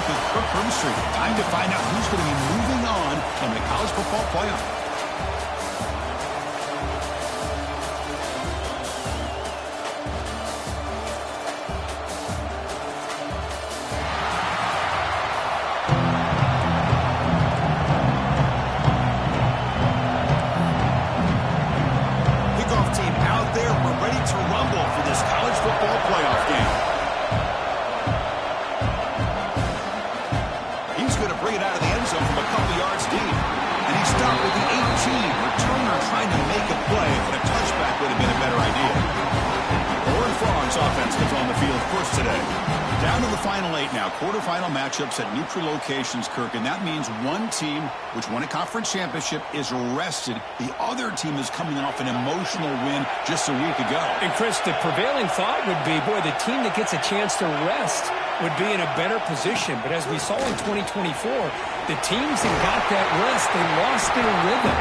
with Brooke Street. Time to find out who's going to be moving on in the college football playoff. Quarterfinal matchups at neutral locations, Kirk, and that means one team which won a conference championship is rested. The other team is coming off an emotional win just a week ago. And, Chris, the prevailing thought would be, boy, the team that gets a chance to rest would be in a better position. But as we saw in 2024, the teams that got that rest, they lost their rhythm.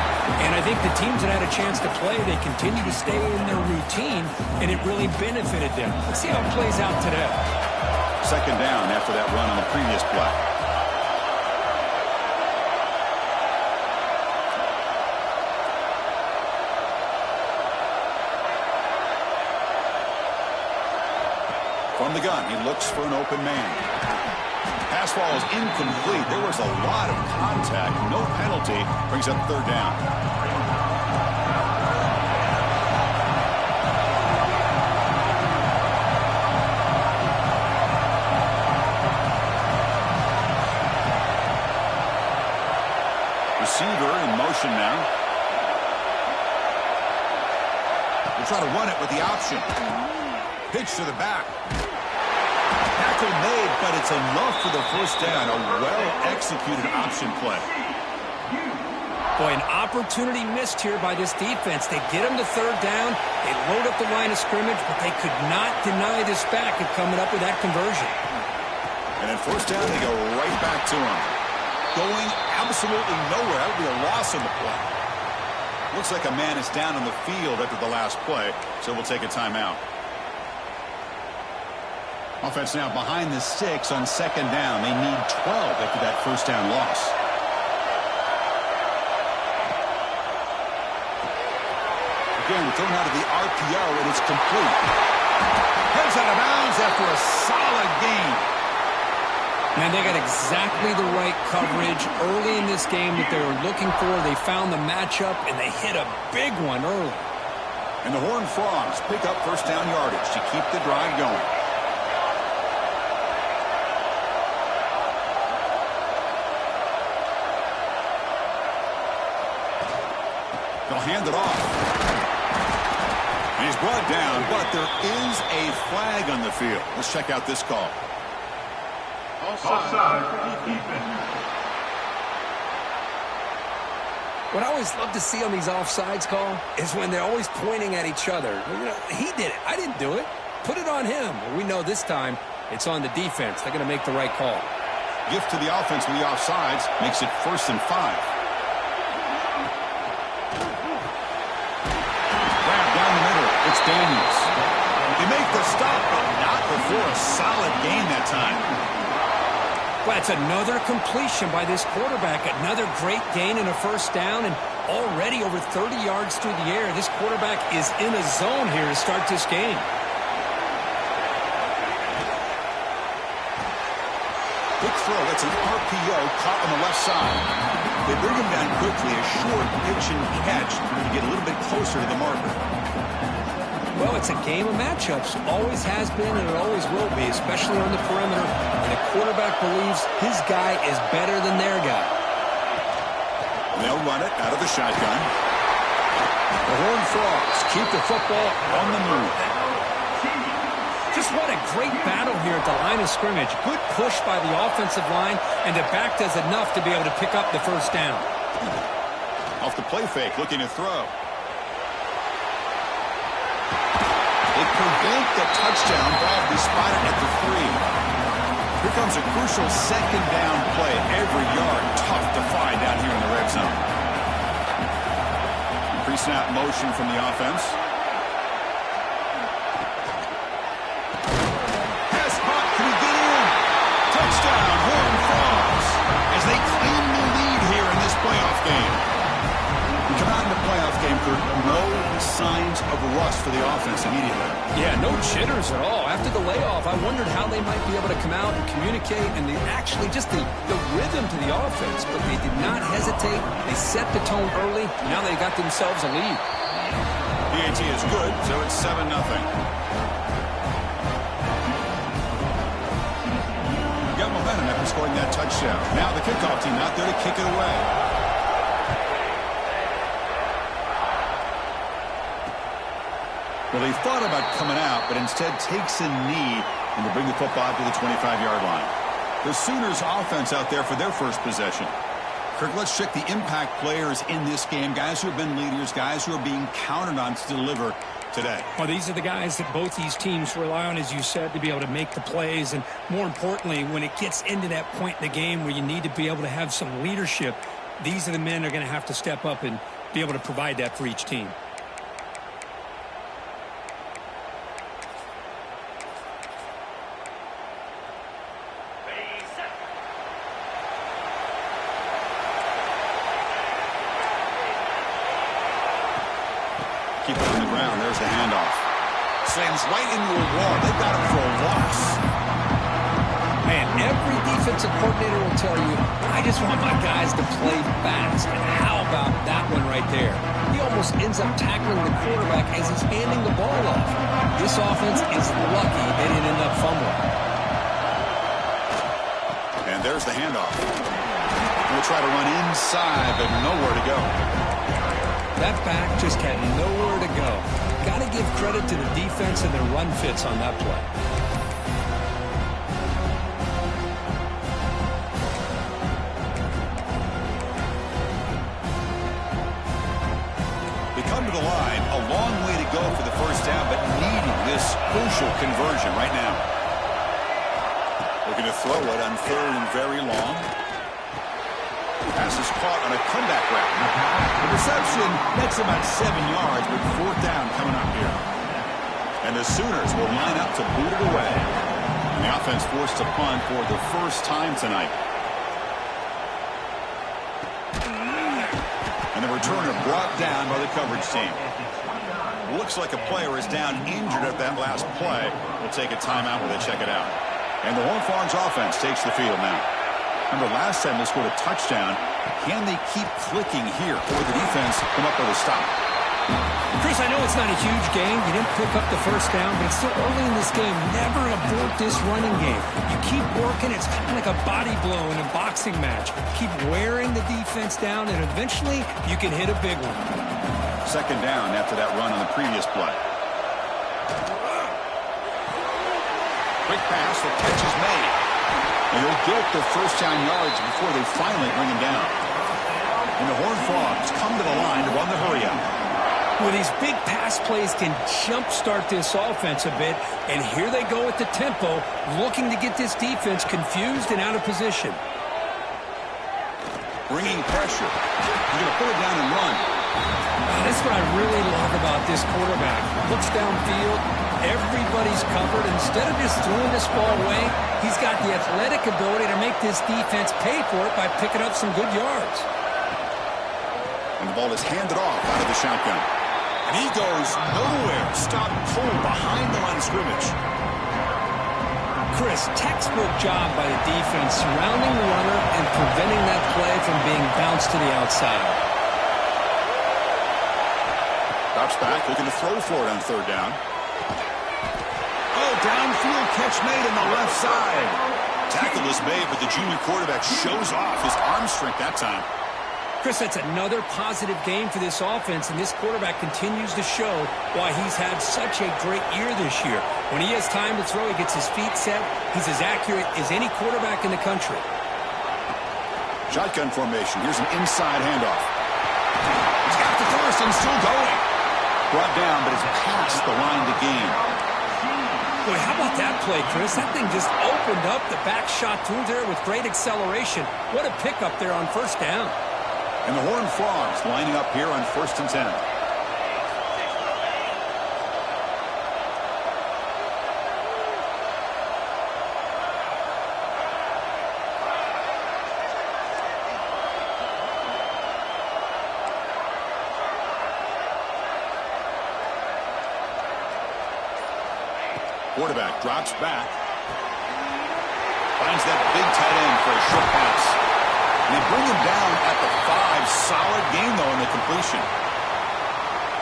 And I think the teams that had a chance to play, they continue to stay in their routine, and it really benefited them. Let's see how it plays out today. Second down after that run on the previous play. From the gun, he looks for an open man. Pass ball is incomplete. There was a lot of contact. No penalty. Brings up third down. Receiver in motion now. We'll try to run it with the option. Pitch to the back. Tackle made, but it's enough for the first down. A well-executed option play. Boy, an opportunity missed here by this defense. They get him to third down. They load up the line of scrimmage, but they could not deny this back of coming up with that conversion. And at first down, they go right back to him. Going absolutely nowhere. That would be a loss on the play. Looks like a man is down on the field after the last play, so we'll take a timeout. Offense now behind the 6 on second down. They need 12 after that first down loss. Again, thrown out of the RPO, and it's complete. Heads out of bounds after a solid gain. Man, they got exactly the right coverage early in this game that they were looking for. They found the matchup, and they hit a big one early. And the Horned Frogs pick up first down yardage to keep the drive going. They'll hand it off. And he's brought down, but there is a flag on the field. Let's check out this call. What I always love to see on these offsides call is when they're always pointing at each other. You know, he did it. I didn't do it. Put it on him. Well, we know this time it's on the defense. They're going to make the right call. Gift to the offense with the offsides makes it 1st and 5. Grab down the middle. It's Daniels. They make the stop, but not before a solid gain that time. Well, it's another completion by this quarterback. Another great gain in a first down, and already over 30 yards through the air. This quarterback is in a zone here to start this game. Big throw. That's an RPO caught on the left side. They bring him down quickly. A short pitch and catch to get a little bit closer to the marker. Well, it's a game of matchups. Always has been, and it always will be, especially on the perimeter. And the quarterback believes his guy is better than their guy. They'll run it out of the shotgun. The Horned Frogs keep the football on the move. Just what a great battle here at the line of scrimmage. Good push by the offensive line, and the back does enough to be able to pick up the first down. Off the play fake, looking to throw. They prevent the touchdown ball to be spotted at the 3. Here comes a crucial second down play. Every yard tough to find out here in the red zone. Pre-snap motion from the offense. Pass caught. Can he get in? Touchdown, Horned game. We come out in the playoff game for no signs of rust for the offense immediately. Yeah, no jitters at all. After the layoff, I wondered how they might be able to come out and communicate and actually just the rhythm to the offense. But they did not hesitate. They set the tone early. Now they got themselves a lead. PAT is good, so it's 7-0. Got momentum after scoring that touchdown. Now the kickoff team out there to kick it away. Well, they thought about coming out, but instead takes a knee and to bring the football to the 25-yard line. The Sooners offense out there for their first possession. Kirk, let's check the impact players in this game, guys who have been leaders, guys who are being counted on to deliver today. Well, these are the guys that both these teams rely on, as you said, to be able to make the plays. And more importantly, when it gets into that point in the game where you need to be able to have some leadership, these are the men that are going to have to step up and be able to provide that for each team. Keep it on the ground. There's the handoff. Slams right into a wall. They've got him for a loss. Man, every defensive coordinator will tell you, I just want my guys to play fast. And how about that one right there? He almost ends up tackling the quarterback as he's handing the ball off. This offense is lucky they didn't end up fumbling. And there's the handoff. We'll try to run inside, but nowhere to go. That back just had nowhere to go. Got to give credit to the defense and their run fits on that play. They come to the line, a long way to go for the first down, but needing this crucial conversion right now. Looking to throw it on third and very long. Pass is caught on a comeback route. The reception, that's about 7 yards with fourth down coming up here. And the Sooners will line up to boot it away. And the offense forced to punt for the first time tonight. And the returner brought down by the coverage team. Looks like a player is down injured at that last play. We'll take a timeout while they check it out. And the Horned Frogs offense takes the field now. Remember, last time they scored a touchdown. Can they keep clicking here, or the defense come up with a stop? Chris, I know it's not a huge game. You didn't pick up the first down, but it's still early in this game. Never abort this running game. You keep working. It's kind of like a body blow in a boxing match. Keep wearing the defense down, and eventually you can hit a big one. Second down after that run on the previous play. Quick pass, the catch is made. And they'll get the first down yards before they finally bring him down. And the Horned Frogs come to the line to run the hurry up. Well, these big pass plays can jumpstart this offense a bit, and here they go at the tempo, looking to get this defense confused and out of position. Bringing pressure. He's going to put it down and run. That's what I really love about this quarterback. Looks downfield, everybody's covered. Instead of just throwing this ball away, he's got the athletic ability to make this defense pay for it by picking up some good yards. And the ball is handed off out of the shotgun. And he goes nowhere. Stop cold behind the line of scrimmage. Chris, textbook job by the defense surrounding the runner and preventing that play from being bounced to the outside. Drops back, looking to throw for it on third down. Oh, downfield catch made on the left side. Tackle is made, but the junior quarterback shows off his arm strength that time. Chris, that's another positive game for this offense, and this quarterback continues to show why he's had such a great year this year. When he has time to throw, he gets his feet set. He's as accurate as any quarterback in the country. Shotgun formation. Here's an inside handoff. He's got the first and still going. Brought down, but it's past the line to gain. Boy, how about that play, Chris? That thing just opened up. The back shot through there with great acceleration. What a pickup there on first down. And the Horned Frogs lining up here on 1st and 10. Quarterback drops back. Finds that big tight end for a short pass. And they bring him down at the 5. Solid gain, though, in the completion.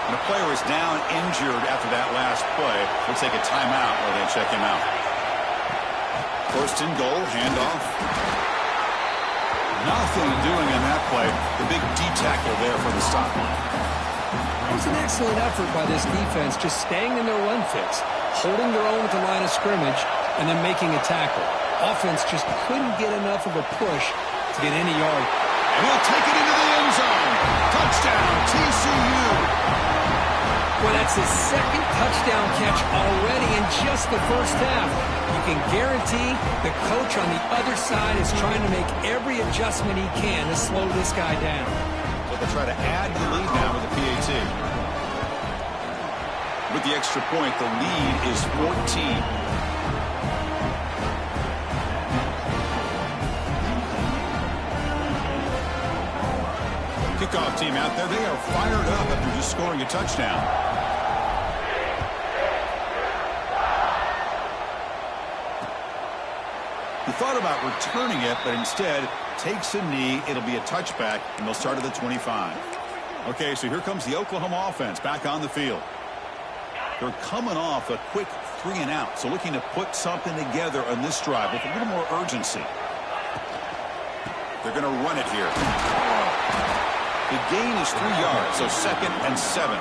And the player is down injured after that last play. We'll take a timeout while they check him out. First and goal, handoff. Nothing doing in that play. The big D tackle there for the stop. It was an excellent effort by this defense, just staying in their run fits, holding their own at the line of scrimmage, and then making a tackle. Offense just couldn't get enough of a push to get any yard. And he'll take it into the end zone. Touchdown, TCU. Well, that's his second touchdown catch already in just the first half. You can guarantee the coach on the other side is trying to make every adjustment he can to slow this guy down. So they'll try to add the lead now with the PAT. With the extra point, the lead is 14. Kickoff team out there. They are fired up after just scoring a touchdown. He thought about returning it, but instead takes a knee. It'll be a touchback, and they'll start at the 25. Okay, so here comes the Oklahoma offense back on the field. They're coming off a quick 3-and-out, so looking to put something together on this drive with a little more urgency. They're going to run it here. The gain is 3 yards, so 2nd and 7.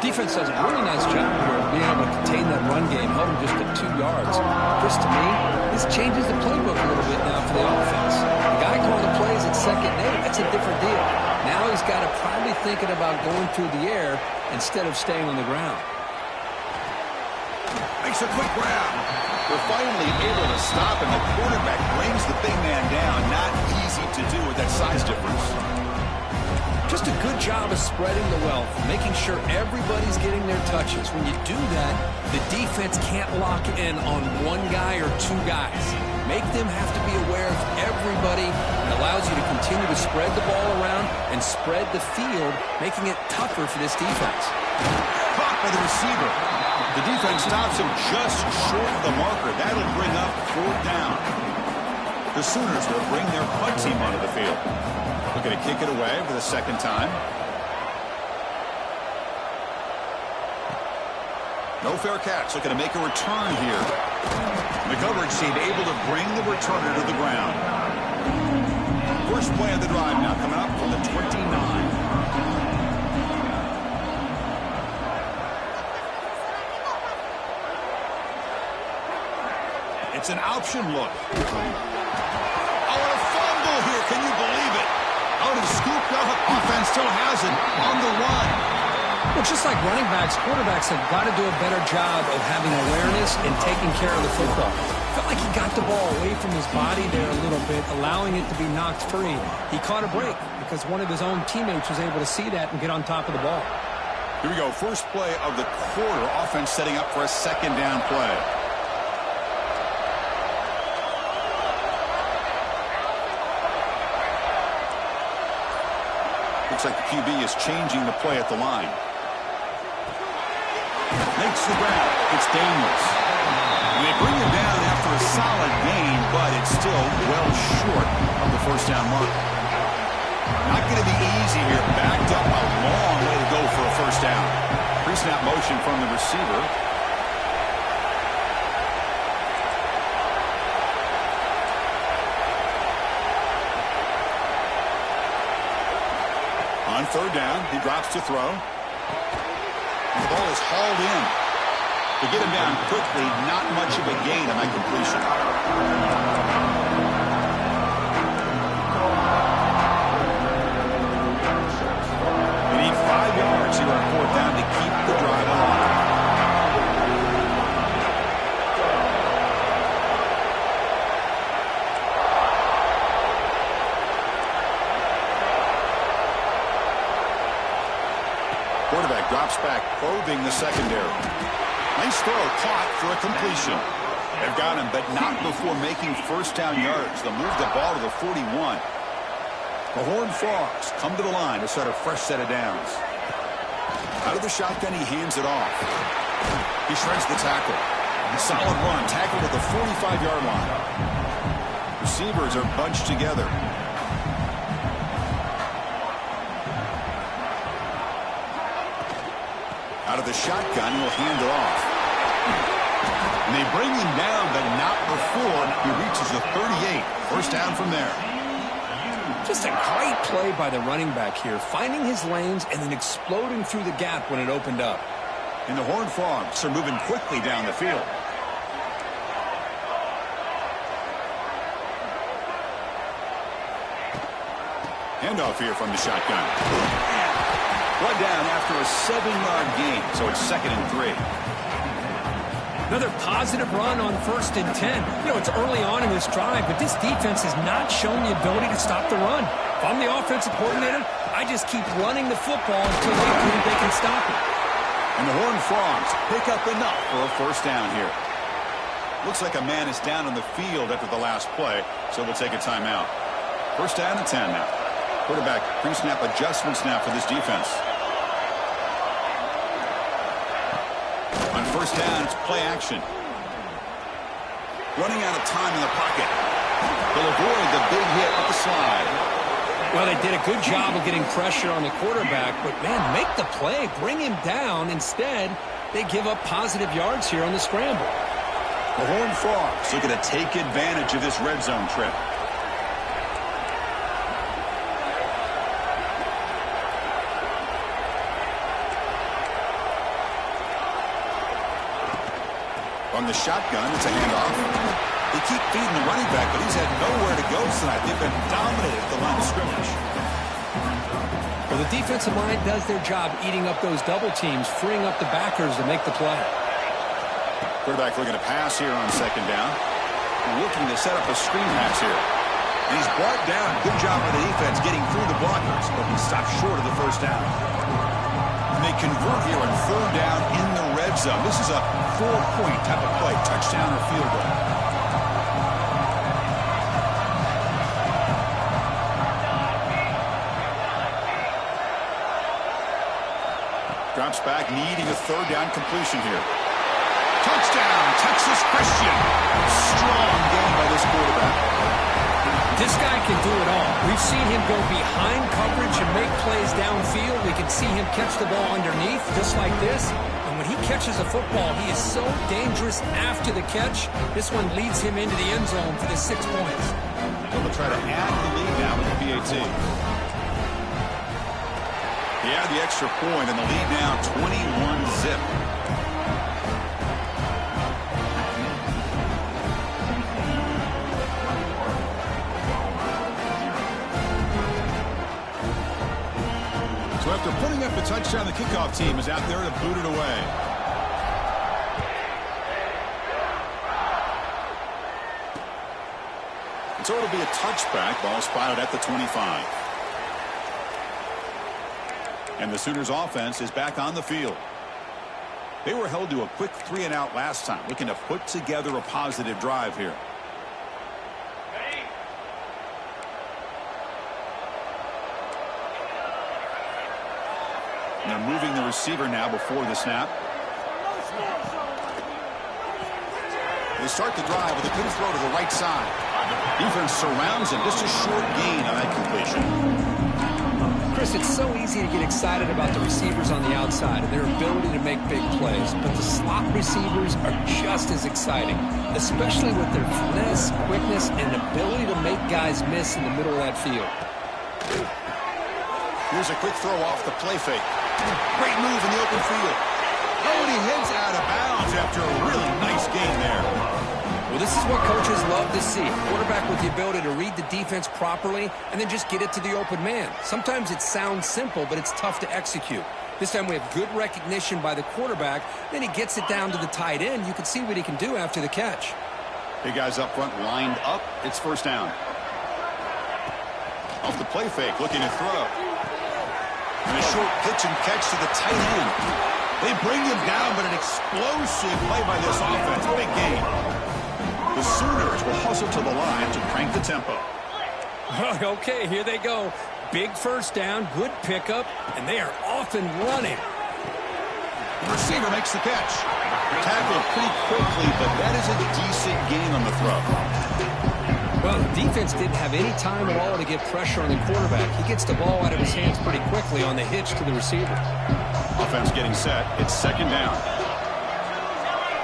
Defense does a really nice job here of being able to contain that run game, held him just at 2 yards. Just to me, this changes the playbook a little bit now for the offense. The guy calling the plays at 2nd and 8, that's a different deal. Now he's got to probably thinking about going through the air instead of staying on the ground. Makes a quick grab. They're finally able to stop him. The quarterback brings the big man down. Not easy to do with that size difference. Just a good job of spreading the wealth, making sure everybody's getting their touches. When you do that, the defense can't lock in on one guy or 2 guys. Make them have to be aware of everybody. It allows you to continue to spread the ball around and spread the field, making it tougher for this defense. Caught by the receiver. The defense stops him just short of the marker. That'll bring up 4th down. The Sooners will bring their punt team onto the field. Looking to kick it away for the 2nd time. No fair catch. Looking to make a return here. The coverage team able to bring the returner to the ground. First play of the drive now coming up from the 29. It's an option look. Oh, a fumble here. Can you believe it? Out and scooped up. Offense still has it on the run. Well, just like running backs, quarterbacks have got to do a better job of having awareness and taking care of the football. Felt like he got the ball away from his body there a little bit, allowing it to be knocked free. He caught a break because one of his own teammates was able to see that and get on top of the ball. Here we go. First play of the quarter. Offense setting up for a 2nd down play. Looks like the QB is changing the play at the line. Makes the grab. It's Daniels. And they bring him down after a solid gain, but it's still well short of the 1st down mark. Not going to be easy here. Backed up a long way to go for a 1st down. Pre-snap motion from the receiver. On 3rd down, he drops to throw. And the ball is hauled in. To get him down quickly, not much of a gain on that completion. They need 5 yards here on 4th down to keep the drive alive. Quarterback drops back, probing the secondary. Nice throw, caught for a completion. They've got him, but not before making 1st down yards. They'll move the ball to the 41. The Horned Frogs come to the line to start a fresh set of downs. Out of the shotgun, he hands it off. He shreds the tackle. Solid run, tackled at the 45-yard line. Receivers are bunched together. Out of the shotgun, he'll hand it off. And they bring him down, but not before he reaches the 38. First down from there. Just a great play by the running back here, finding his lanes and then exploding through the gap when it opened up. And the Horned Frogs are moving quickly down the field. Handoff here from the shotgun. One down after a 7-yard gain, so it's 2nd and 3. Another positive run on 1st and 10. You know, it's early on in this drive, but this defense has not shown the ability to stop the run. If I'm the offensive coordinator, I just keep running the football until they prove they can stop it. And the Horned Frogs pick up enough for a first down here. Looks like a man is down on the field after the last play, so we'll take a timeout. First down and 10 now. Quarterback pre-snap adjustments now for this defense. On first down, it's play action. Running out of time in the pocket. They'll avoid the big hit with the slide. Well, they did a good job of getting pressure on the quarterback, but, man, make the play. Bring him down. Instead, they give up positive yards here on the scramble. The Horned Frogs looking to take advantage of this red zone trip. On the shotgun, it's a handoff. They keep feeding the running back, but he's had nowhere to go tonight. They've been dominated at the line of scrimmage. Well, the defensive line does their job eating up those double teams, freeing up the backers to make the play. Quarterback looking to pass here on 2nd down. Looking to set up a screen pass here. And he's brought down. Good job by the defense getting through the blockers, but he stopped short of the first down. And they convert here on 3rd down in the red zone. This is a 4-point type of play, touchdown or field goal. Drops back, needing a 3rd down completion here. Touchdown, Texas Christian. Strong game by this quarterback. This guy can do it all. We've seen him go behind coverage and make plays downfield. We can see him catch the ball underneath, just like this. And when he catches a football, he is so dangerous after the catch. This one leads him into the end zone for the 6 points. They'll try to add the lead now with the PAT. He had the extra point, and the lead now 21-zip. So after putting up the touchdown, the kickoff team is out there to boot it away. And so it'll be a touchback. Ball spotted at the 25. And the Sooners offense is back on the field. They were held to a quick 3-and-out last time, looking to put together a positive drive here. And they're moving the receiver now before the snap. They start the drive with a good throw to the right side. Defense surrounds him. Just a short gain on that completion. Chris, it's so easy to get excited about the receivers on the outside and their ability to make big plays, but the slot receivers are just as exciting, especially with their finesse, quickness, and ability to make guys miss in the middle of that field. Here's a quick throw off the play fake. Great move in the open field. Oh, and he heads out of bounds after a really nice game there. Well, this is what coaches love to see. A quarterback with the ability to read the defense properly and then just get it to the open man. Sometimes it sounds simple, but it's tough to execute. This time we have good recognition by the quarterback. Then he gets it down to the tight end. You can see what he can do after the catch. Big guys up front lined up. It's first down. Off the play fake, looking to throw. And a short pitch and catch to the tight end. They bring him down, but an explosive play by this offense. Big game. The Sooners will hustle to the line to crank the tempo. Okay, here they go. Big first down, good pickup, and they are off and running. The receiver makes the catch. Tackled pretty quickly, but that is a decent gain on the throw. Well, the defense didn't have any time at all to get pressure on the quarterback. He gets the ball out of his hands pretty quickly on the hitch to the receiver. Offense getting set. It's second down.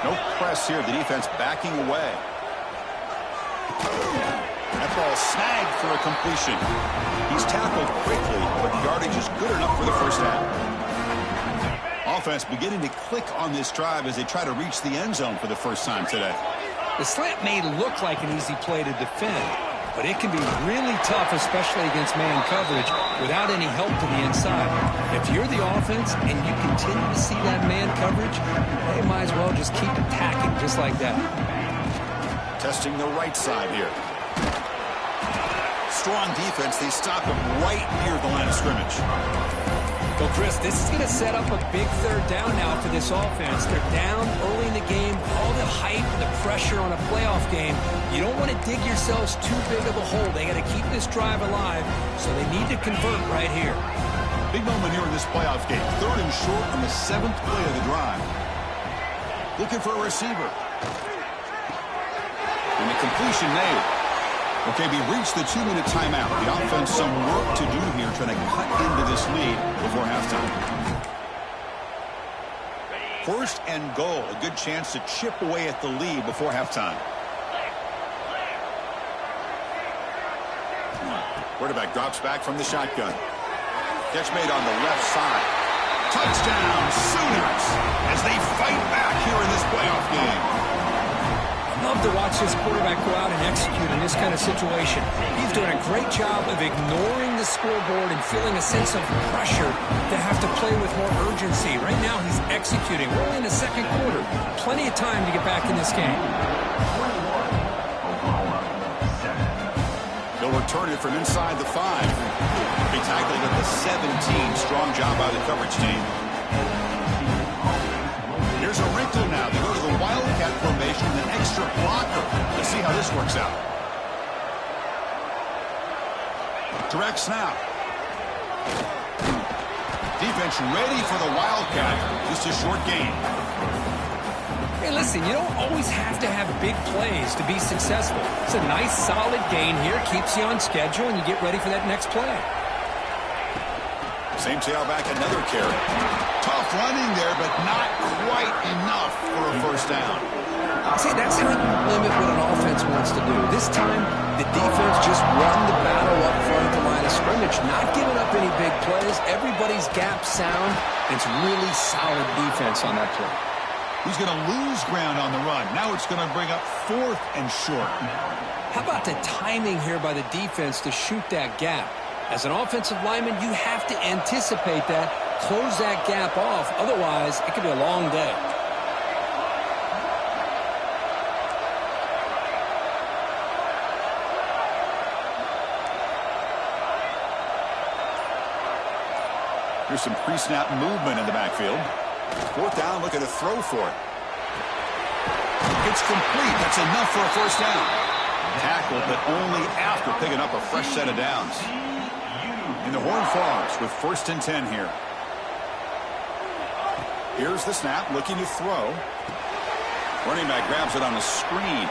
No press here. The defense backing away. That ball snagged for a completion. He's tackled quickly, but the yardage is good enough for the first down. Offense beginning to click on this drive as they try to reach the end zone for the first time today. The slant may look like an easy play to defend, but it can be really tough, especially against man coverage, without any help to the inside. If you're the offense and you continue to see that man coverage, they might as well just keep attacking just like that. Testing the right side here. Strong defense. They stop him right near the line of scrimmage. Well, Chris, this is going to set up a big third down now for this offense. They're down early in the game. All the hype and the pressure on a playoff game. You don't want to dig yourselves too big of a hole. They got to keep this drive alive, so they need to convert right here. Big moment here in this playoff game. Third and short on the 7th play of the drive. Looking for a receiver. And the completion made. Okay, we reached the 2-minute timeout. The offense some work to do here trying to cut into this lead before halftime. First and goal. A good chance to chip away at the lead before halftime. Quarterback drops back from the shotgun. Catch made on the left side. Touchdown, Sooners, as they fight back here in this playoff game. Love to watch this quarterback go out and execute in this kind of situation. He's doing a great job of ignoring the scoreboard and feeling a sense of pressure to have to play with more urgency. Right now, he's executing. We're only in the second quarter. Plenty of time to get back in this game. They'll return it from inside the 5. They tackled at the 17. Strong job by the coverage team. Here's a wrinkle now. They go to the Wildcat formation with an extra blocker. Let's see how this works out. Direct snap. Defense ready for the Wildcat. Just a short gain. Hey, listen, you don't always have to have big plays to be successful. It's a nice, solid gain here. Keeps you on schedule, and you get ready for that next play. Same tailback, another carry. Tough running there, but not quite enough for a first down. See, that's how you limit what an offense wants to do. This time, the defense just won the battle up front at the line of scrimmage, not giving up any big plays. Everybody's gap sound. It's really solid defense on that play. He's going to lose ground on the run. Now it's going to bring up 4th and short. How about the timing here by the defense to shoot that gap? As an offensive lineman, you have to anticipate that, close that gap off. Otherwise, it could be a long day. Here's some pre-snap movement in the backfield. 4th down, looking to throw for it. It's complete. That's enough for a first down. Tackled, but only after picking up a fresh set of downs. In the Horned Frogs with 1st and 10 here. Here's the snap, looking to throw. Running back grabs it on a screen.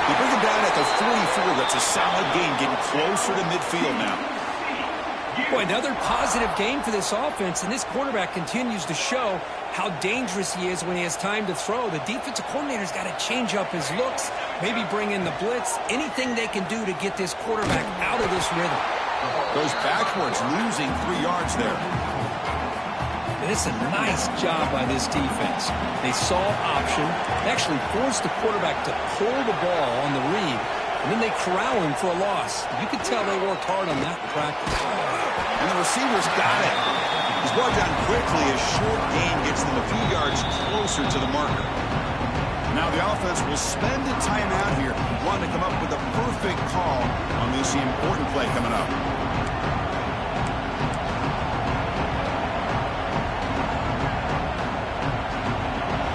They bring him down at the 44. That's a solid gain, getting closer to midfield now. Boy, another positive game for this offense, and this quarterback continues to show how dangerous he is when he has time to throw. The defensive coordinator's got to change up his looks, maybe bring in the blitz, anything they can do to get this quarterback out of this rhythm. Goes backwards, losing 3 yards there. And it's a nice job by this defense. They saw option, they actually forced the quarterback to pull the ball on the read, and then they corral him for a loss. You could tell they worked hard on that in practice. And the receivers got it. He's brought down quickly. A short gain gets them a few yards closer to the marker. Now the offense will spend a timeout here, wanting to come up with a perfect call on this important play coming up.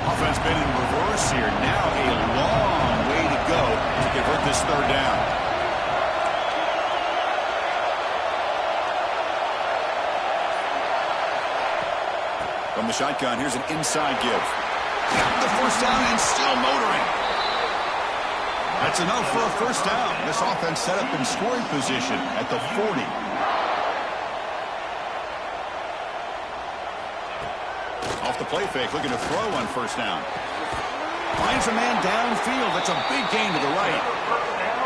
Offense been in reverse here. Now a long way to go to convert this 3rd down. The From the shotgun, here's an inside give. Got the first down and still motoring. That's enough for a first down. This offense set up in scoring position at the 40. Off the play fake, looking to throw on first down. Finds a man downfield. That's a big gain to the right.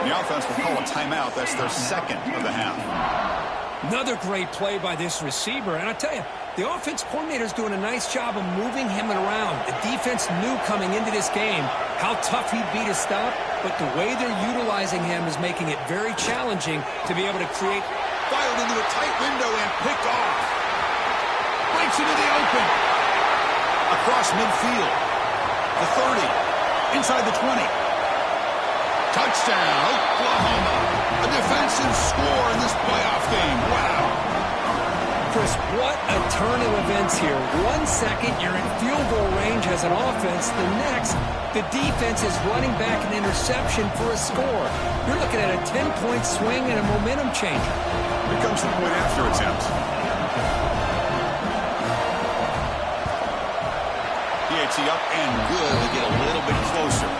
The offense will call a timeout. That's their second of the half. Another great play by this receiver. And I tell you, the offense coordinator is doing a nice job of moving him around. The defense knew coming into this game how tough he'd be to stop, but the way they're utilizing him is making it very challenging to be able to create. Fired into a tight window and picked off. Breaks into the open. Across midfield. The 30. Inside the 20. Touchdown, Oklahoma. A defensive score in this playoff game. Wow. Chris, what a turn of events here. 1 second, you're in field goal range as an offense. The next, the defense is running back an interception for a score. You're looking at a 10-point swing and a momentum changer. Here comes the point after attempt. PAT up and good to get a little bit closer.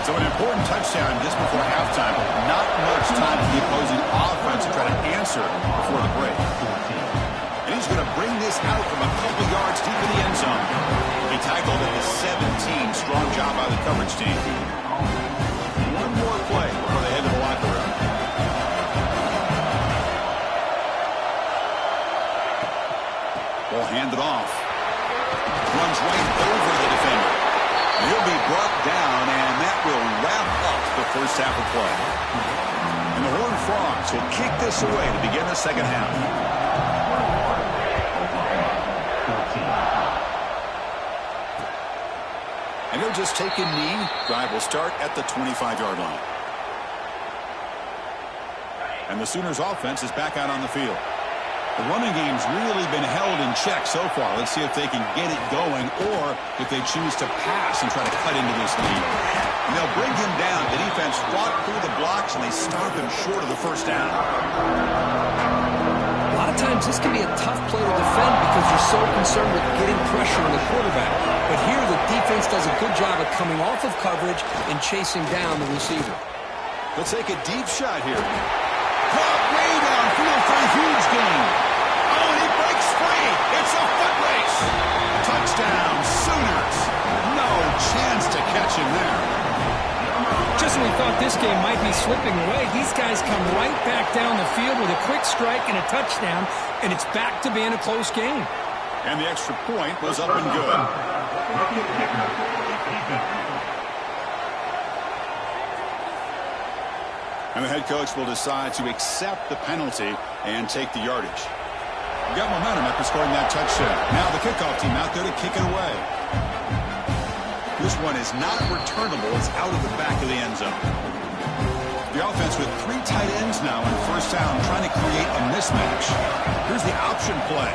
So an important touchdown just before halftime. Not much time for the opposing offense to try to answer before the break. And he's going to bring this out from a couple yards deep in the end zone. He tackled at the 17. Strong job by the coverage team. One more play before they head to the locker room. Ball handed off. Runs right over the defender. He'll be brought down, and that will wrap up the first half of play. And the Horned Frogs will kick this away to begin the second half. And he'll just take a knee. Drive will start at the 25-yard line. And the Sooners offense is back out on the field. The running game's really been held in check so far. Let's see if they can get it going or if they choose to pass and try to cut into this lead. And they'll bring him down. The defense fought through the blocks, and they stop him short of the first down. A lot of times this can be a tough play to defend because you're so concerned with getting pressure on the quarterback. But here the defense does a good job of coming off of coverage and chasing down the receiver. They'll take a deep shot here. Caught way downfield for a huge gain. Oh, and he breaks free. It's a foot race. Touchdown, Sooners. No chance to catch him there. Just when we thought this game might be slipping away, these guys come right back down the field with a quick strike and a touchdown, and it's back to being a close game. And the extra point was up and good. And the head coach will decide to accept the penalty and take the yardage. We got momentum after scoring that touchdown. Now the kickoff team out there to kick it away. This one is not returnable. It's out of the back of the end zone. The offense with 3 tight ends now in first down, trying to create a mismatch. Here's the option play.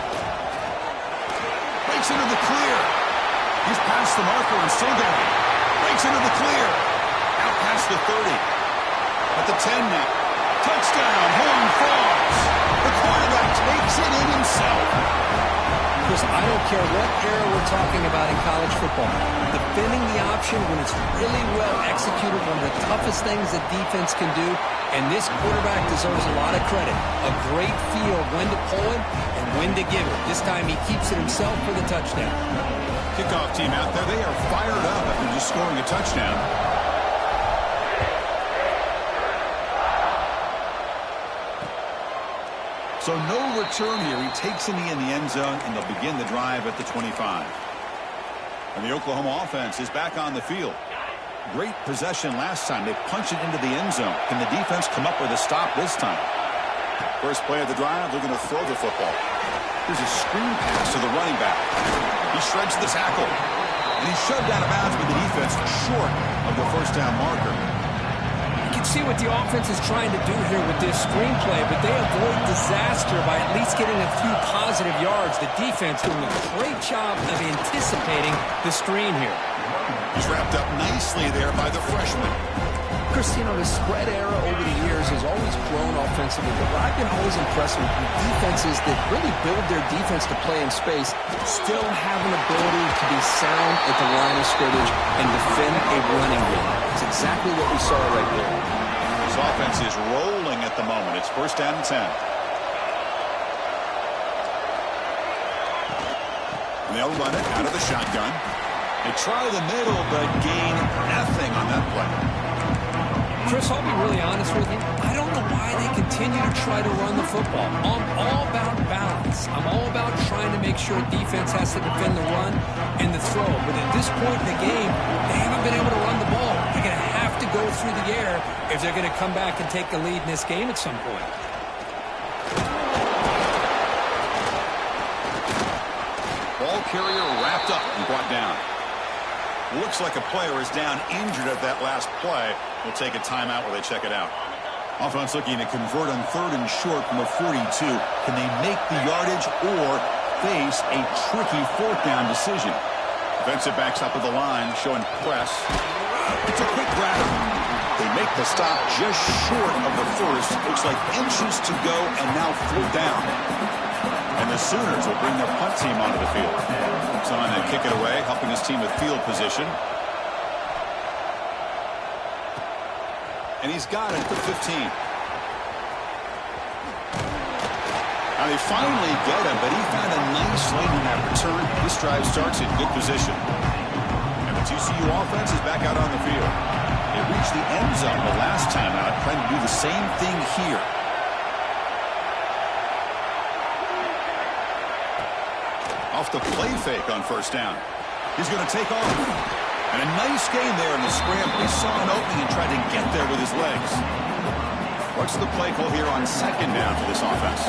Breaks into the clear. He's past the marker and still going. Breaks into the clear. Out past the 30. At the 10 now. Touchdown, Horned Frogs. The quarterback takes it in himself. Chris, I don't care what era we're talking about in college football. Defending the option when it's really well executed, one of the toughest things that defense can do, and this quarterback deserves a lot of credit. A great feel of when to pull it and when to give it. This time he keeps it himself for the touchdown. Kickoff team out there, they are fired up after just scoring a touchdown. So no return here. He takes a knee in the end zone, and they'll begin the drive at the 25. And the Oklahoma offense is back on the field. Great possession last time. They punch it into the end zone. Can the defense come up with a stop this time? First play of the drive, they're going to throw the football. Here's a screen pass to the running back. He shreds the tackle. And he's shoved out of bounds with the defense short of the first down marker. You can see what the offense is trying to do here with this screenplay, but they avoid disaster by at least getting a few positive yards. The defense doing a great job of anticipating the screen here. He's wrapped up nicely there by the freshman. Chris, Chris, you know, the spread era over the years has always grown offensively, but what I've been always impressed with defenses that really build their defense to play in space still have an ability to be sound at the line of scrimmage and defend a running game. It's exactly what we saw right there. This offense is rolling at the moment. It's first down and 10. And they'll run it out of the shotgun. They try the middle, but gain nothing on that play. Chris, I'll be really honest with you. I don't know why they continue to try to run the football. I'm all about balance. I'm all about trying to make sure defense has to defend the run and the throw. But at this point in the game, they haven't been able to run the ball. They're going to have to go through the air if they're going to come back and take the lead in this game at some point. Ball carrier wrapped up and brought down. Looks like a player is down injured at that last play. We'll take a timeout while they check it out. Offense looking to convert on 3rd and short from the 42. Can they make the yardage or face a tricky 4th down decision? Defensive backs up at the line, showing press. It's a quick grab. They make the stop just short of the first. Looks like inches to go, and now 4th down. And the Sooners will bring their punt team onto the field. It's on to kick it away, helping his team with field position. And he's got it at the 15. Now they finally get him, but he found a nice lane in that return. This drive starts in good position. And the TCU offense is back out on the field. They reached the end zone the last time out, trying to do the same thing here. Off the play fake on 1st down. He's going to take off. And a nice gain there in the scramble. He saw an opening and tried to get there with his legs. What's the play call here on 2nd down for this offense?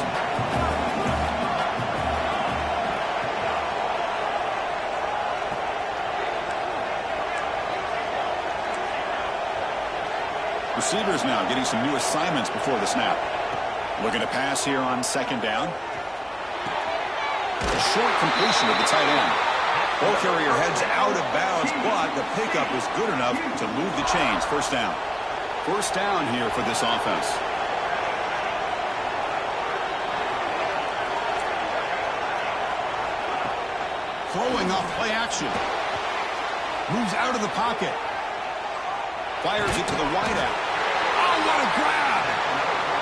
Receivers now getting some new assignments before the snap. Looking to pass here on 2nd down. A short completion of the tight end. Ball carrier heads out of bounds, but the pickup is good enough to move the chains. 1st down. 1st down here for this offense. Throwing off play action. Moves out of the pocket. Fires it to the wideout. Oh, what a grab!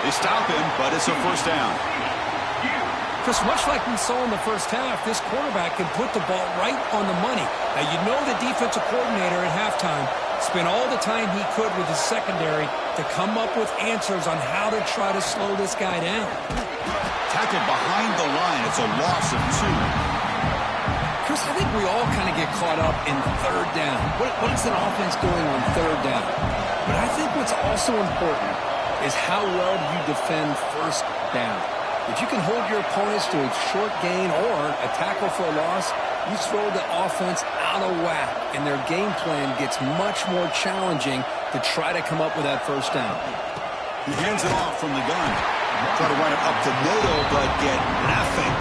They stop him, but it's a 1st down. Chris, much like we saw in the first half, this quarterback can put the ball right on the money. Now, you know the defensive coordinator at halftime spent all the time he could with his secondary to come up with answers on how to try to slow this guy down. Tackled behind the line. It's a loss of 2. Chris, I think we all kind of get caught up in 3rd down. What is an offense doing on 3rd down? But I think what's also important is how well do you defend 1st down. If you can hold your opponents to a short gain or a tackle for a loss, you throw the offense out of whack, and their game plan gets much more challenging to try to come up with that 1st down. He hands it off from the gun. Try to run it up the middle, but get nothing.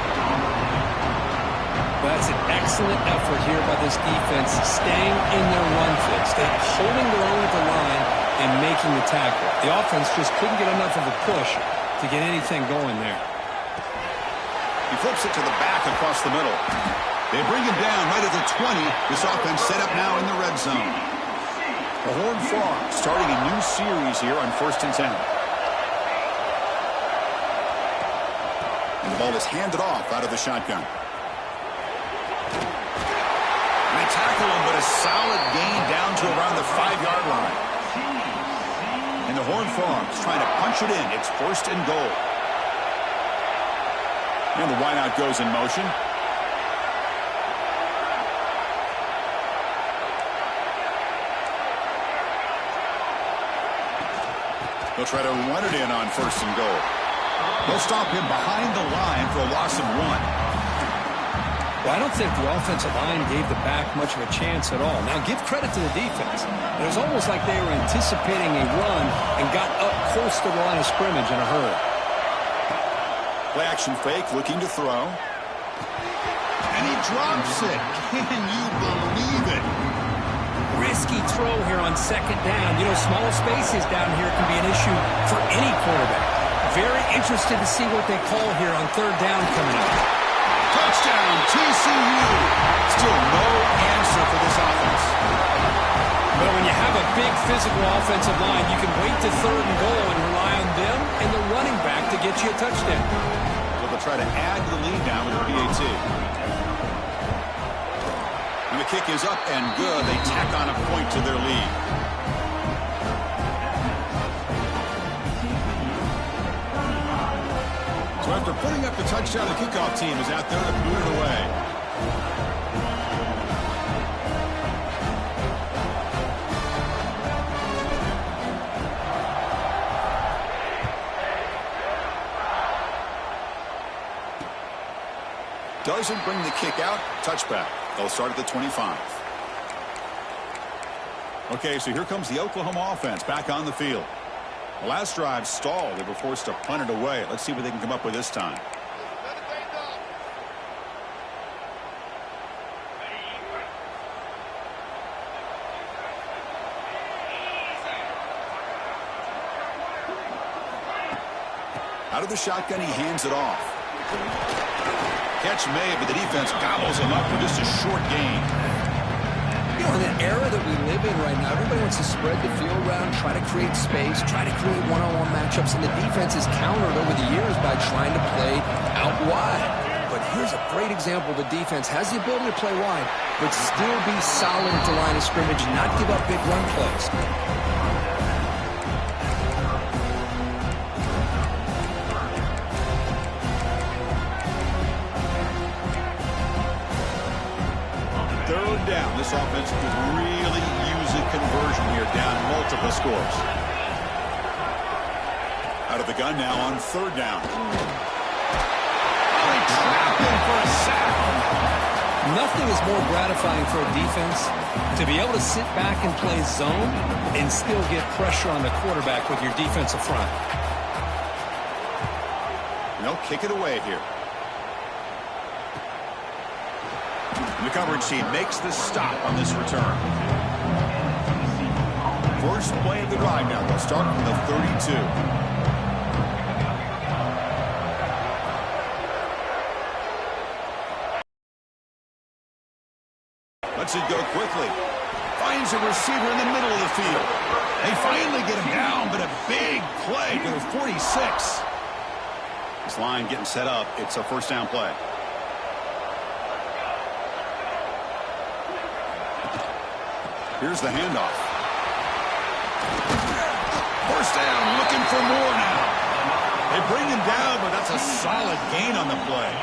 Well, that's an excellent effort here by this defense, staying in their run fix. They're holding their own at the line and making the tackle. The offense just couldn't get enough of a push to get anything going there. He flips it to the back across the middle. They bring him down right at the 20. This offense set up now in the red zone. The Horned Frogs starting a new series here on 1st and 10. And the ball is handed off out of the shotgun. And they tackle him, but a solid gain down to around the 5-yard line. And the Horned Frogs trying to punch it in. It's 1st and goal. And the wideout goes in motion. They'll try to run it in on 1st and goal. They'll stop him behind the line for a loss of 1. Well, I don't think the offensive line gave the back much of a chance at all. Now, give credit to the defense. It was almost like they were anticipating a run and got up close to the line of scrimmage in a hurry. Play action fake, looking to throw. And he drops it. Can you believe it? risky throw here on second down. You know, small spaces down here can be an issue for any quarterback. Very interested to see what they call here on third down coming up. Touchdown, TCU. Still no answer for this offense. Well, when you have a big physical offensive line, you can wait to third and goal and rely on them and the running back to get you a touchdown. So they'll try to add to the lead now with the PAT. And the kick is up and good. They tack on a point to their lead. So after putting up the touchdown, the kickoff team is out there to boot it away. Doesn't bring the kick out. Touchback. They'll start at the 25. Okay, so here comes the Oklahoma offense back on the field. The last drive stalled. They were forced to punt it away. Let's see what they can come up with this time. Out of the shotgun, he hands it off. Catch made, but the defense gobbles him up for just a short gain. You know, in the era that we live in right now, everybody wants to spread the field around, try to create space, try to create one-on-one matchups, and the defense is countered over the years by trying to play out wide. But here's a great example. The defense has the ability to play wide, but still be solid at the line of scrimmage and not give up big run plays. Down. This offense could really use a conversion here, down multiple scores. Out of the gun now on third down. They trap him for a sack. Nothing is more gratifying for a defense to be able to sit back and play zone and still get pressure on the quarterback with your defensive front. No, kick it away here. The coverage team makes the stop on this return. First play of the drive now. They'll start from the 32. Lets it go quickly. Finds a receiver in the middle of the field. They finally get him down, but a big play to the 46. This line getting set up. It's a first down play. Here's the handoff. First down, looking for more now. They bring him down, but that's a solid gain on the play.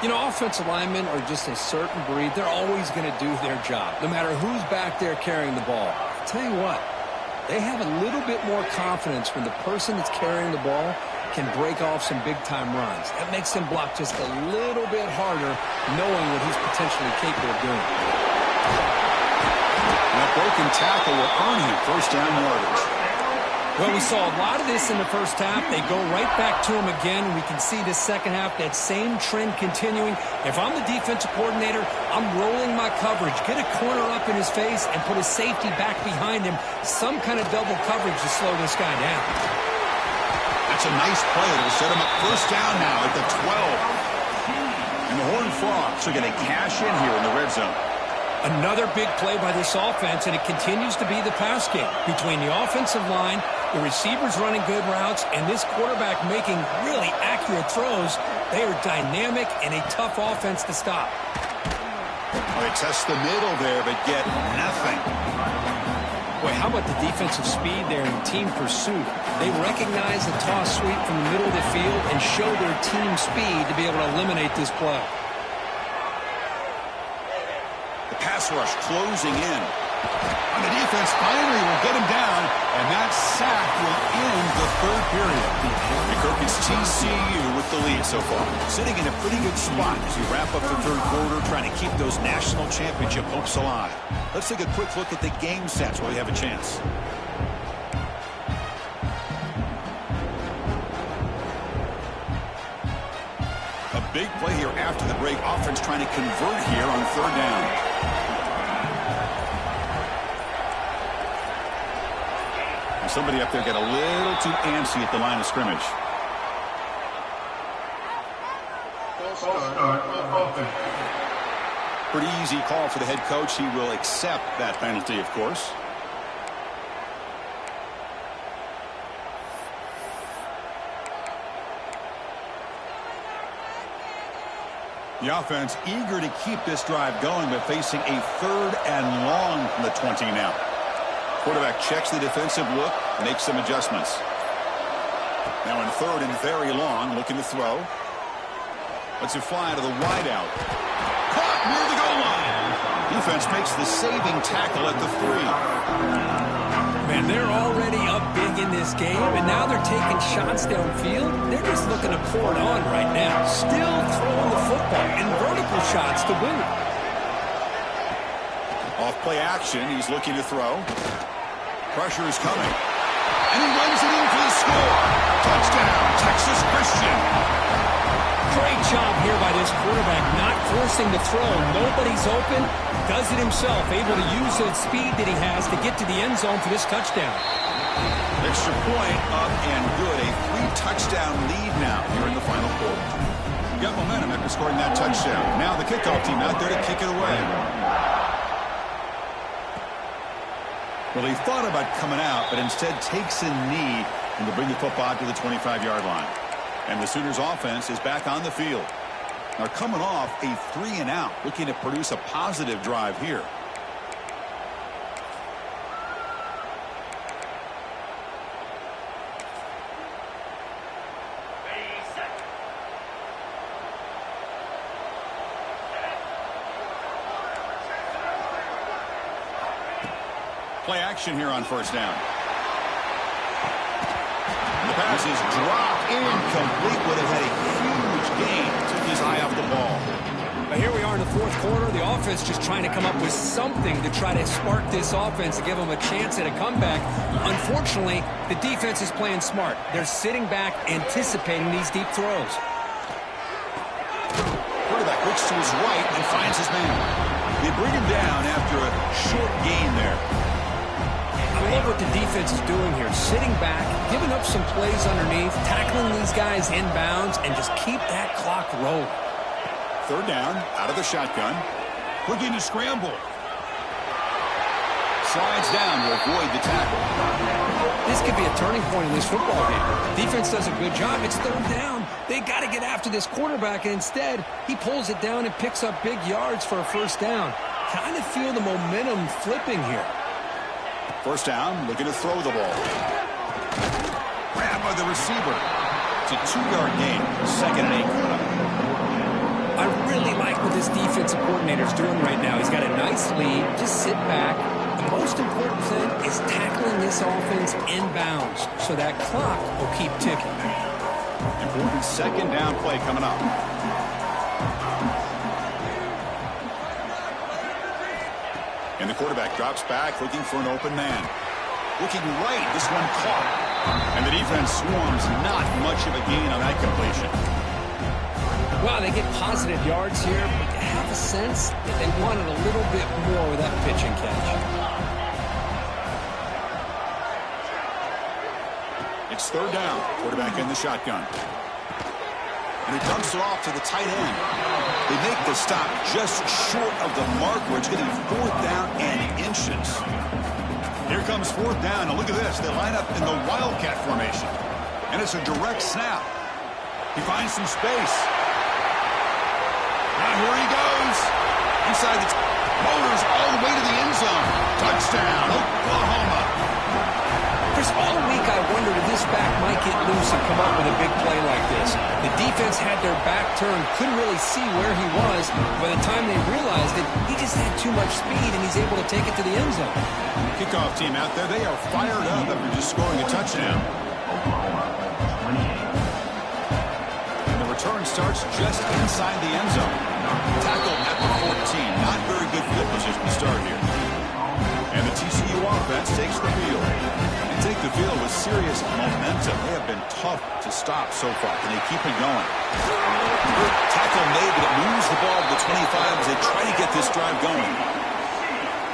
You know, offensive linemen are just a certain breed. They're always going to do their job, no matter who's back there carrying the ball. I'll tell you what, they have a little bit more confidence when the person that's carrying the ball can break off some big-time runs. That makes them block just a little bit harder, knowing what he's potentially capable of doing. That broken tackle will earn him first down yardage. Well, we saw a lot of this in the first half. They go right back to him again. We can see the second half, that same trend continuing. If I'm the defensive coordinator, I'm rolling my coverage. Get a corner up in his face and put a safety back behind him. Some kind of double coverage to slow this guy down. That's a nice play. It'll set him up first down now at the 12. And the Horned Frogs are going to cash in here in the red zone. Another big play by this offense, and it continues to be the pass game between the offensive line, the receivers running good routes, and this quarterback making really accurate throws. They are dynamic and a tough offense to stop. Well, they test the middle there, but get nothing. Boy, how about the defensive speed there and team pursuit? They recognize the toss sweep from the middle of the field and show their team speed to be able to eliminate this play. Pass rush closing in. And the defense finally will get him down, and that sack will end the third period. And Kirk, it's TCU with the lead so far. Sitting in a pretty good spot as we wrap up the third quarter, trying to keep those national championship hopes alive. Let's take a quick look at the game stats while we have a chance. A big play here after the break. Offense trying to convert here on third down. And somebody up there got a little too antsy at the line of scrimmage. Pretty easy call for the head coach. He will accept that penalty, of course. The offense eager to keep this drive going, but facing a 3rd and long from the 20 now. Quarterback checks the defensive look, makes some adjustments. Now in 3rd and very long, looking to throw. Lets it fly to the wideout. Caught near the goal line. Defense makes the saving tackle at the 3. Man, they're already up big in this game, and now they're taking shots downfield. They're just looking to pour it on right now. Still throwing the football, and vertical shots to boot. Off play action, he's looking to throw. Pressure is coming. And he runs it in for the score. Touchdown, Texas Christian. Great job here by this quarterback, not forcing the throw. Nobody's open. Does it himself, able to use the speed that he has to get to the end zone for this touchdown. Extra point up and good. A 3-touchdown lead now here in the final quarter. Got momentum after scoring that touchdown. Now the kickoff team out there to kick it away. Well, he thought about coming out, but instead takes a knee and to bring the football to the 25-yard line. And the Sooners offense is back on the field. They're coming off a 3-and-out, looking to produce a positive drive here. Play action here on 1st down. And the pass is dropped incomplete. Would have had a huge gain. Took his eye off the ball. But here we are in the 4th quarter. The offense just trying to come up with something to try to spark this offense to give them a chance at a comeback. Unfortunately, the defense is playing smart. They're sitting back, anticipating these deep throws. Quarterback looks to his right and finds his man. They bring him down after a short gain there. I love what the defense is doing here. Sitting back, giving up some plays underneath, tackling these guys inbounds, and just keep that clock rolling. 3rd down, out of the shotgun. Looking to scramble. Slides down to avoid the tackle. This could be a turning point in this football game. Defense does a good job. It's 3rd down. They got to get after this quarterback, and instead, he pulls it down and picks up big yards for a 1st down. Kind of feel the momentum flipping here. 1st down, looking to throw the ball. Grabbed by the receiver. It's a 2-yard gain. 2nd and 8. I really like what this defensive coordinator is doing right now. He's got a nice lead. Just sit back. The most important thing is tackling this offense inbounds so that clock will keep ticking. Important 2nd down play coming up. And the quarterback drops back, looking for an open man. Looking right, this one caught. And the defense swarms, not much of a gain on that completion. Wow, they get positive yards here, but you have a sense that they wanted a little bit more with that pitch and catch. It's 3rd down. Quarterback in the shotgun. And he dumps it off to the tight end. They make the stop just short of the mark where it's going to be 4th down and inches. Here comes 4th down. And look at this. They line up in the Wildcat formation. And it's a direct snap. He finds some space. Now here he goes. Inside the motors all the way to the end zone. Touchdown, Oklahoma. Chris, all week I wondered if this back might get loose and come up with a big play like this. The defense had their back turned, couldn't really see where he was. By the time they realized it, he just had too much speed, and he's able to take it to the end zone. Kickoff team out there, they are fired up after just scoring a touchdown. And the return starts just inside the end zone. Tackled at the 14. Not very good field position to start here. And the TCU offense takes the field. They take the field with serious momentum. They have been tough to stop so far. Can they keep it going? Good tackle made, but it moves the ball to the 25 as they try to get this drive going.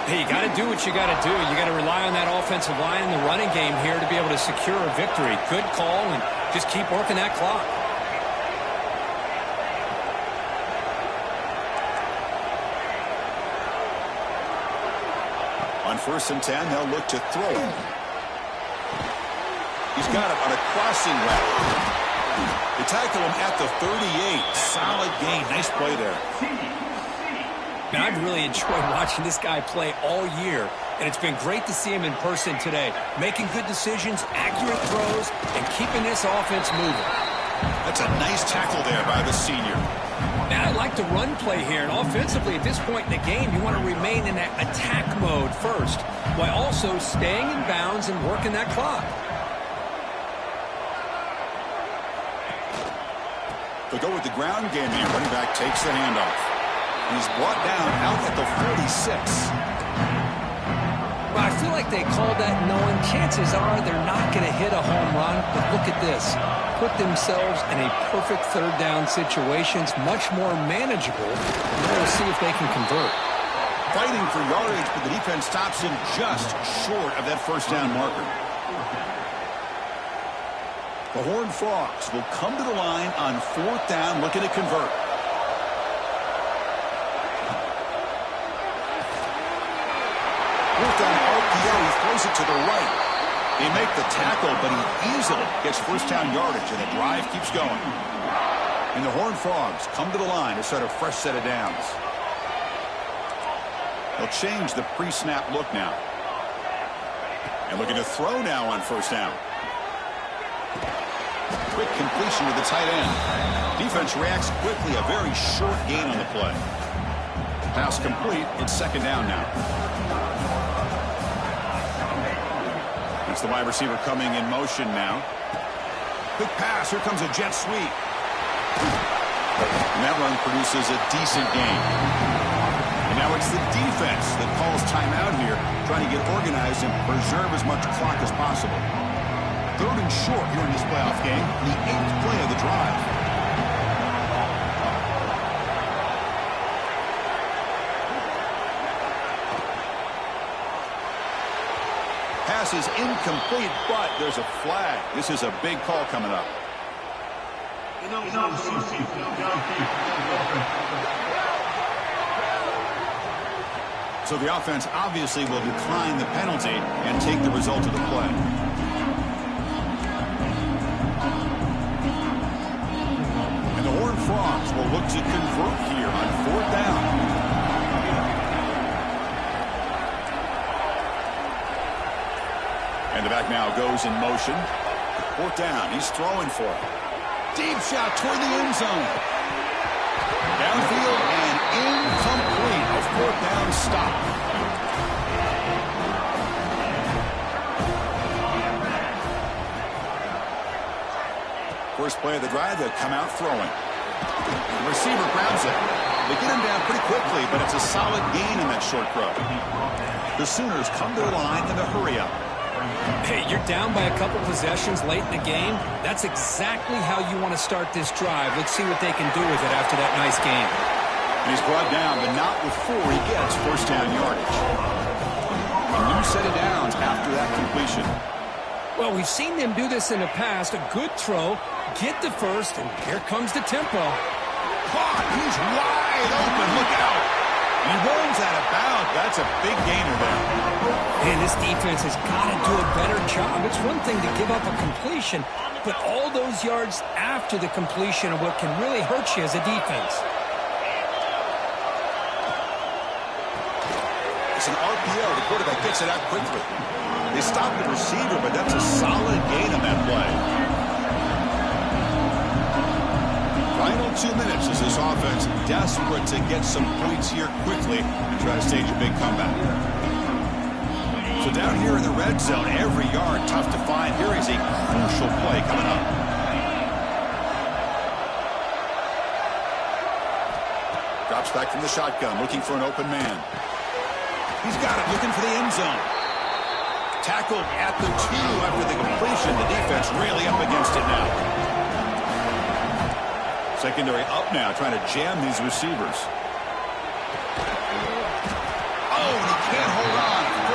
Hey, you got to do what you got to do. You got to rely on that offensive line and the running game here to be able to secure a victory. Good call, and just keep working that clock. On 1st and 10, they'll look to throw it. He's got it on a crossing route. They tackle him at the 38. Solid gain. Nice play there. Now, I've really enjoyed watching this guy play all year, and it's been great to see him in person today. Making good decisions, accurate throws, and keeping this offense moving. That's a nice tackle there by the senior. Now, I like the run play here, and offensively at this point in the game, you want to remain in that attack mode first, while also staying in bounds and working that clock. They go with the ground game here. Running back takes the handoff. He's brought down out at the 46. Well, I feel like they called that knowing chances are they're not going to hit a home run, but look at this. Put themselves in a perfect third down situation. It's much more manageable. Now we'll see if they can convert. Fighting for yardage, but the defense stops him just short of that first down marker. The Horned Frogs will come to the line on 4th down, looking to convert. Fourth down RPO, he throws it to the right. They make the tackle, but he easily gets first down yardage, and the drive keeps going. And the Horned Frogs come to the line to start a fresh set of downs. They'll change the pre-snap look now. And looking to throw now on 1st down. Quick completion to the tight end. Defense reacts quickly. A very short gain on the play. Pass complete. It's 2nd down now. It's the wide receiver coming in motion now. Quick pass. Here comes a jet sweep. And that run produces a decent gain. And now it's the defense that calls timeout here, trying to get organized and preserve as much clock as possible. 3rd and short here in this playoff game, the 8th play of the drive. Pass is incomplete, but there's a flag. This is a big call coming up. So the offense obviously will decline the penalty and take the result of the play. And the Horned Frogs will look to convert here on 4th down. And the back now goes in motion. 4th down. He's throwing for it. Deep shot toward the end zone. Downfield and incomplete. A 4th down stop. First play of the drive, they'll come out throwing. The receiver grabs it. They get him down pretty quickly, but it's a solid gain in that short throw. The Sooners come to the line in a hurry-up. Hey, you're down by a couple possessions late in the game. That's exactly how you want to start this drive. Let's see what they can do with it after that nice game. And he's brought down, but not before he gets first down yardage. A new set of downs after that completion. Well, we've seen them do this in the past. A good throw, get the first, and here comes the tempo. Caught. He's wide open. Look out. He rolls out of bounds. That's a big gainer there. Man, this defense has got to do a better job. It's one thing to give up a completion, but all those yards after the completion are what can really hurt you as a defense. It's an RPO. The quarterback gets it out quickly. They stop the receiver, but that's a solid gain on that play. Final 2 minutes as this offense desperate to get some points here quickly and try to stage a big comeback. So down here in the red zone, every yard tough to find. Here is a crucial play coming up. Drops back from the shotgun, looking for an open man. He's got it, looking for the end zone. Tackled at the 2 after the completion. The defense really up against it now. Secondary up now, trying to jam these receivers. Oh, and he can't hold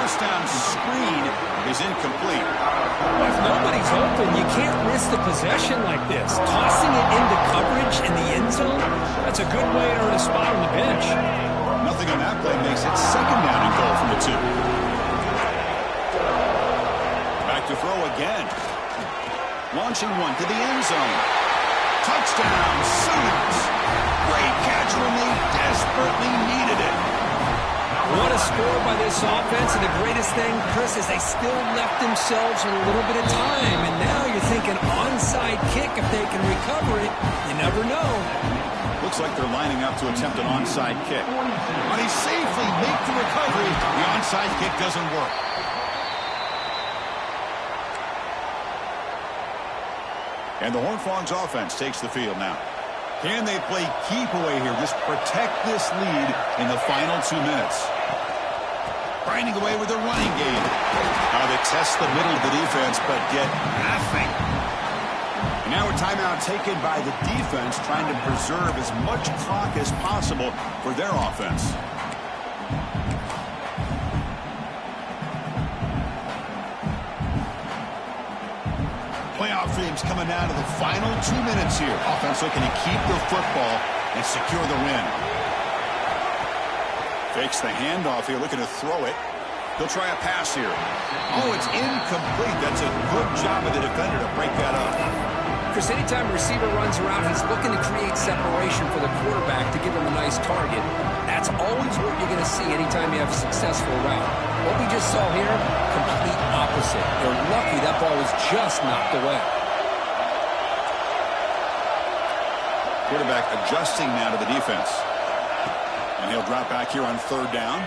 first down screen is incomplete. If nobody's open, you can't miss the possession like this. Tossing it into coverage in the end zone, that's a good way to earn a spot on the bench. Nothing on that play makes it second down and goal from the 2. Back to throw again. Launching one to the end zone. Touchdown, Sooners. Great catch when they desperately needed it. What a score by this offense, and the greatest thing, Chris, is they still left themselves a little bit of time, and now you're thinking onside kick if they can recover it. You never know. Looks like they're lining up to attempt an onside kick. But he safely makes the recovery. The onside kick doesn't work. And the Horned Frogs offense takes the field now. Can they play keep away here? Just protect this lead in the final 2 minutes. Grinding away with a running game. Now they test the middle of the defense, but get nothing. And now a timeout taken by the defense, trying to preserve as much clock as possible for their offense. Playoff dreams coming down to the final 2 minutes here. Offense looking to keep the football and secure the win. Fakes the handoff here, looking to throw it. He'll try a pass here. Oh, it's incomplete. That's a good job of the defender to break that up. Chris, anytime a receiver runs around, he's looking to create separation for the quarterback to give him a nice target. That's always what you're going to see anytime you have a successful route. What we just saw here, complete opposite. They're lucky that ball was just knocked away. Quarterback adjusting now to the defense. And he'll drop back here on 3rd down.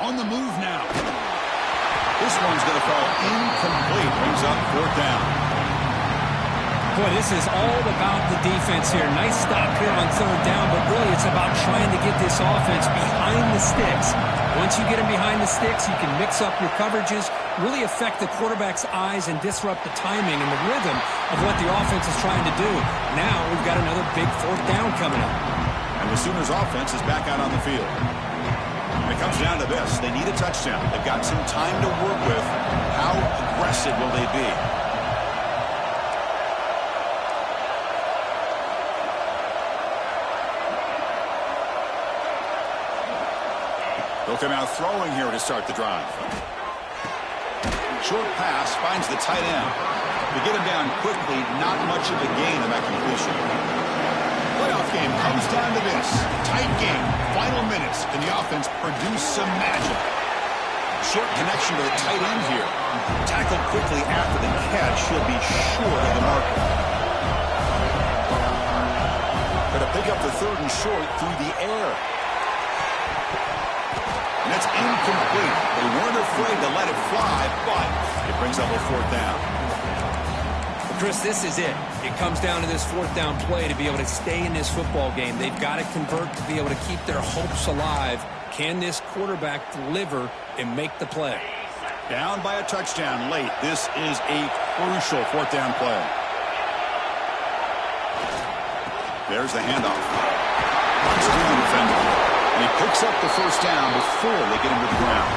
On the move now. This one's going to fall incomplete. Brings up 4th down. Boy, this is all about the defense here. Nice stop here on 3rd down, but really it's about trying to get this offense behind the sticks. Once you get them behind the sticks, you can mix up your coverages, really affect the quarterback's eyes and disrupt the timing and the rhythm of what the offense is trying to do. Now we've got another big 4th down coming up. And the Sooners offense is back out on the field. And it comes down to this. They need a touchdown. They've got some time to work with. How aggressive will they be? They'll come out throwing here to start the drive. Short pass finds the tight end. To get him down quickly, not much of a gain on that completion. Playoff game comes down to this. Tight game, final minutes. Can the offense produce some magic? Short connection to the tight end here. Tackled quickly after the catch. He'll be short of the marker. Going to pick up the 3rd and short through the air. And it's incomplete. They weren't afraid to let it fly, but it brings up a 4th down. Well, Chris, this is it. It comes down to this 4th down play to be able to stay in this football game. They've got to convert to be able to keep their hopes alive. Can this quarterback deliver and make the play? Down by a touchdown late. This is a crucial 4th down play. There's the handoff. Runs through the defender. And he picks up the 1st down before they get him to the ground.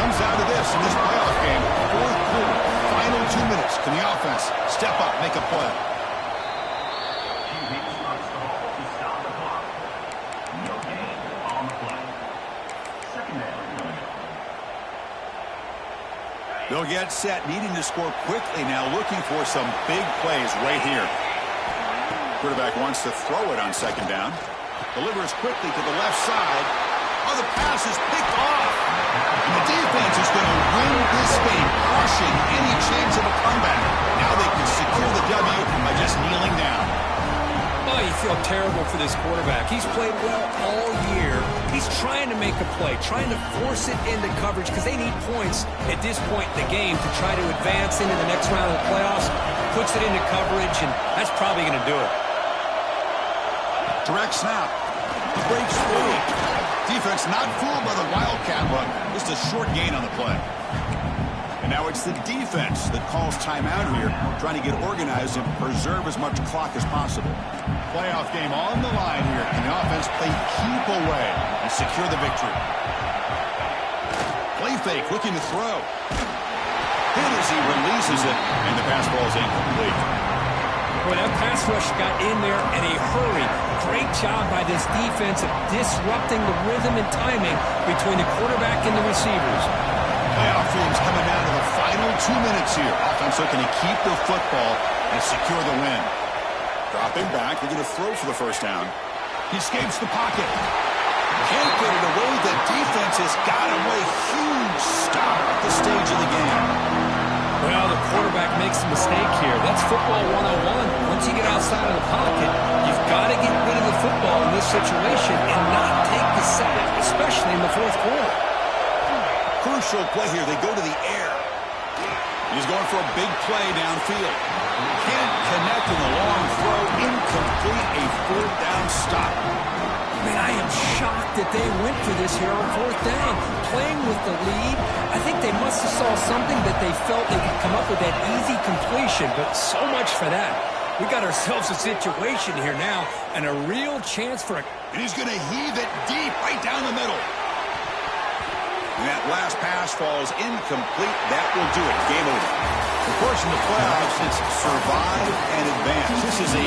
Comes down to this in this playoff game. 4th quarter, final 2 minutes. Can the offense step up, make a play? They'll get set, needing to score quickly now, looking for some big plays right here. Quarterback wants to throw it on 2nd down. Delivers quickly to the left side. Oh, the pass is picked off. And the defense is going to win this game, crushing any chance of a comeback. Now they can secure the W by just kneeling down. Oh, you feel terrible for this quarterback. He's played well all year. He's trying to make a play, trying to force it into coverage because they need points at this point in the game to try to advance into the next round of the playoffs. Puts it into coverage, and that's probably going to do it. Direct snap. Breaks free. Defense not fooled by the Wildcat run. Just a short gain on the play. And now it's the defense that calls timeout here, trying to get organized and preserve as much clock as possible. Playoff game on the line here. Can the offense play keep away and secure the victory? Play fake, looking to throw. Hit as he releases it, and the pass ball is incomplete. Well, that pass rush got in there in a hurry. Great job by this defense of disrupting the rhythm and timing between the quarterback and the receivers. Playoff dreams coming down to the final 2 minutes here. Offense looking to keep the football and secure the win. Dropping back, they're going to throw for the first down. He escapes the pocket. Can't get it away. The defense has got him with a huge stop at the stage of the game. Well, the quarterback makes a mistake here. That's football 101. Once you get outside of the pocket, you've got to get rid of the football in this situation and not take the sack, especially in the fourth quarter. Crucial play here. They go to the air. He's going for a big play downfield. Can't connect in the long throw. Incomplete. A fourth down stop. Man, I am shocked that they went for this here on fourth down. Playing with the lead, I think they must have saw something that they felt they could come up with that easy completion, but so much for that. We got ourselves a situation here now and a real chance for a... And he's going to heave it deep right down the middle. And that last pass falls incomplete. That will do it. Game over. Of course, in the playoffs, it's survive and advance. This is a